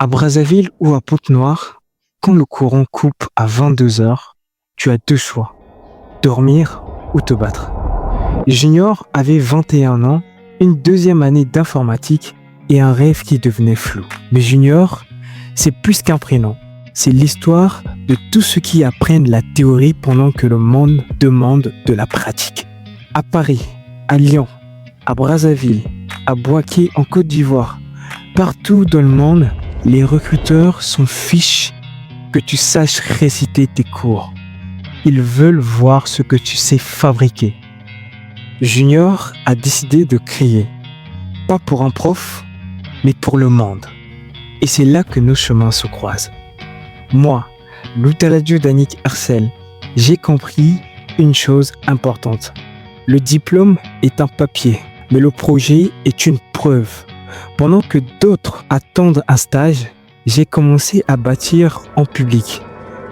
À Brazzaville ou à Pointe-Noire, quand le courant coupe à 22h, tu as deux choix, dormir ou te battre. Junior avait 21 ans, une deuxième année d'informatique et un rêve qui devenait flou. Mais Junior, c'est plus qu'un prénom. C'est l'histoire de tous ceux qui apprennent la théorie pendant que le monde demande de la pratique. À Paris, à Lyon, à Brazzaville, à Bouaké en Côte d'Ivoire, partout dans le monde, les recruteurs s'en fichent que tu saches réciter tes cours. Ils veulent voir ce que tu sais fabriquer. Junior a décidé de créer, pas pour un prof, mais pour le monde. Et c'est là que nos chemins se croisent. Moi, Loutaladio Danick Arcel, j'ai compris une chose importante. Le diplôme est un papier, mais le projet est une preuve. Pendant que d'autres attendent un stage, j'ai commencé à bâtir en public.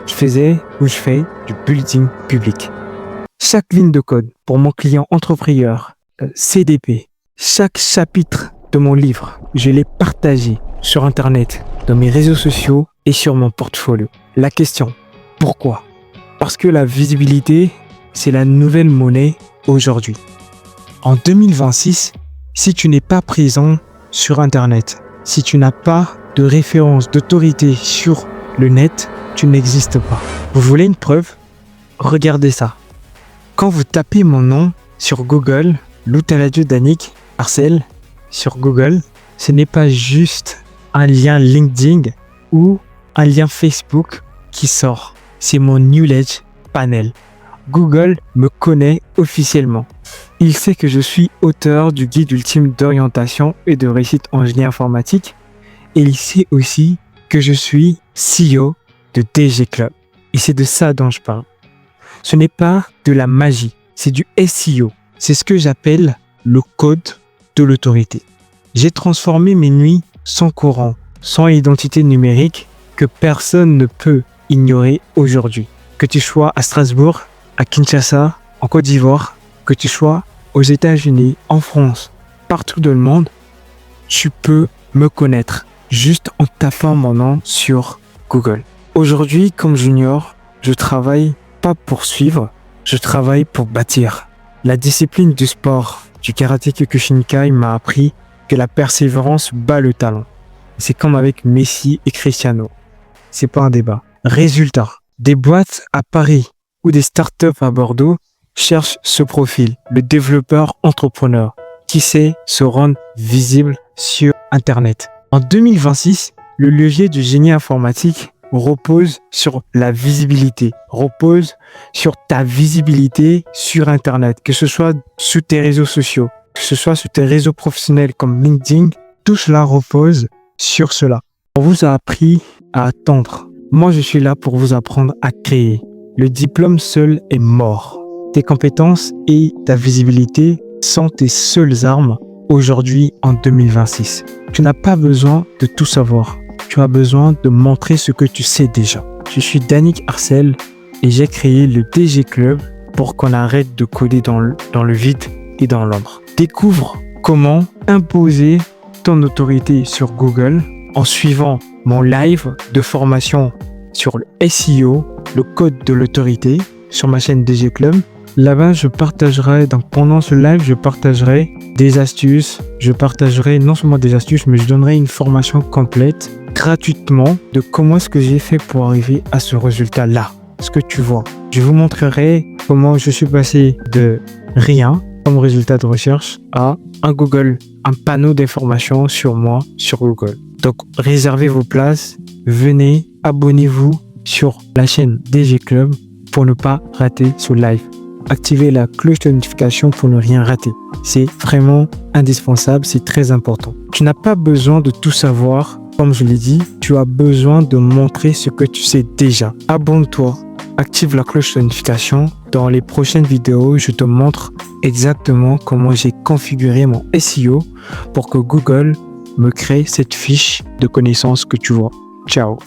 Je fais du building public. Chaque ligne de code pour mon client entrepreneur, CDP, chaque chapitre de mon livre, je l'ai partagé sur Internet, dans mes réseaux sociaux et sur mon portfolio. La question, pourquoi ? Parce que la visibilité, c'est la nouvelle monnaie aujourd'hui. En 2026, si tu n'es pas présent sur Internet, si tu n'as pas de référence d'autorité sur le net, tu n'existes pas. Vous voulez une preuve ? Regardez ça. Quand vous tapez mon nom sur Google, Loutaladio Danick Arcel, sur Google, ce n'est pas juste un lien LinkedIn ou un lien Facebook qui sort. C'est mon Knowledge Panel. Google me connaît officiellement. Il sait que je suis auteur du guide ultime d'orientation et de réussite en génie informatique. Et il sait aussi que je suis CEO de DG Club. Et c'est de ça dont je parle. Ce n'est pas de la magie, c'est du SEO. C'est ce que j'appelle le code de l'autorité. J'ai transformé mes nuits sans courant, sans identité numérique que personne ne peut ignorer aujourd'hui. Que tu sois à Strasbourg, à Kinshasa, en Côte d'Ivoire, que tu sois aux États-Unis, en France, partout dans le monde, tu peux me connaître juste en tapant mon nom sur Google. Aujourd'hui, comme Junior, je travaille pas pour suivre, je travaille pour bâtir. La discipline du sport, du karaté Kyokushinkai m'a appris que la persévérance bat le talent. C'est comme avec Messi et Cristiano. C'est pas un débat. Résultat, des boîtes à Paris ou des startups à Bordeaux cherchent ce profil, le développeur entrepreneur, qui sait se rendre visible sur Internet. En 2026, le levier du génie informatique repose sur la visibilité, repose sur ta visibilité sur Internet, que ce soit sur tes réseaux sociaux, que ce soit sur tes réseaux professionnels comme LinkedIn, tout cela repose sur cela. On vous a appris à attendre. Moi, je suis là pour vous apprendre à créer. Le diplôme seul est mort. Tes compétences et ta visibilité sont tes seules armes aujourd'hui en 2026. Tu n'as pas besoin de tout savoir. Tu as besoin de montrer ce que tu sais déjà. Je suis Danick Arcel et j'ai créé le DG Club pour qu'on arrête de coder dans le vide et dans l'ombre. Découvre comment imposer ton autorité sur Google en suivant mon live de formation sur le SEO, le code de l'autorité, sur ma chaîne DG Club. Là-bas, pendant ce live, je partagerai des astuces. Je partagerai non seulement des astuces, mais je donnerai une formation complète, gratuitement, de comment est-ce que j'ai fait pour arriver à ce résultat-là. Ce que tu vois. Je vous montrerai comment je suis passé de rien, comme résultat de recherche, à un panneau d'informations sur moi, sur Google. Donc, réservez vos places, venez, abonnez-vous sur la chaîne DG Club pour ne pas rater ce live. Activez la cloche de notification pour ne rien rater. C'est vraiment indispensable, c'est très important. Tu n'as pas besoin de tout savoir, comme je l'ai dit, tu as besoin de montrer ce que tu sais déjà. Abonne-toi, active la cloche de notification. Dans les prochaines vidéos, je te montre exactement comment j'ai configuré mon SEO pour que Google me crée cette fiche de connaissances que tu vois. Ciao.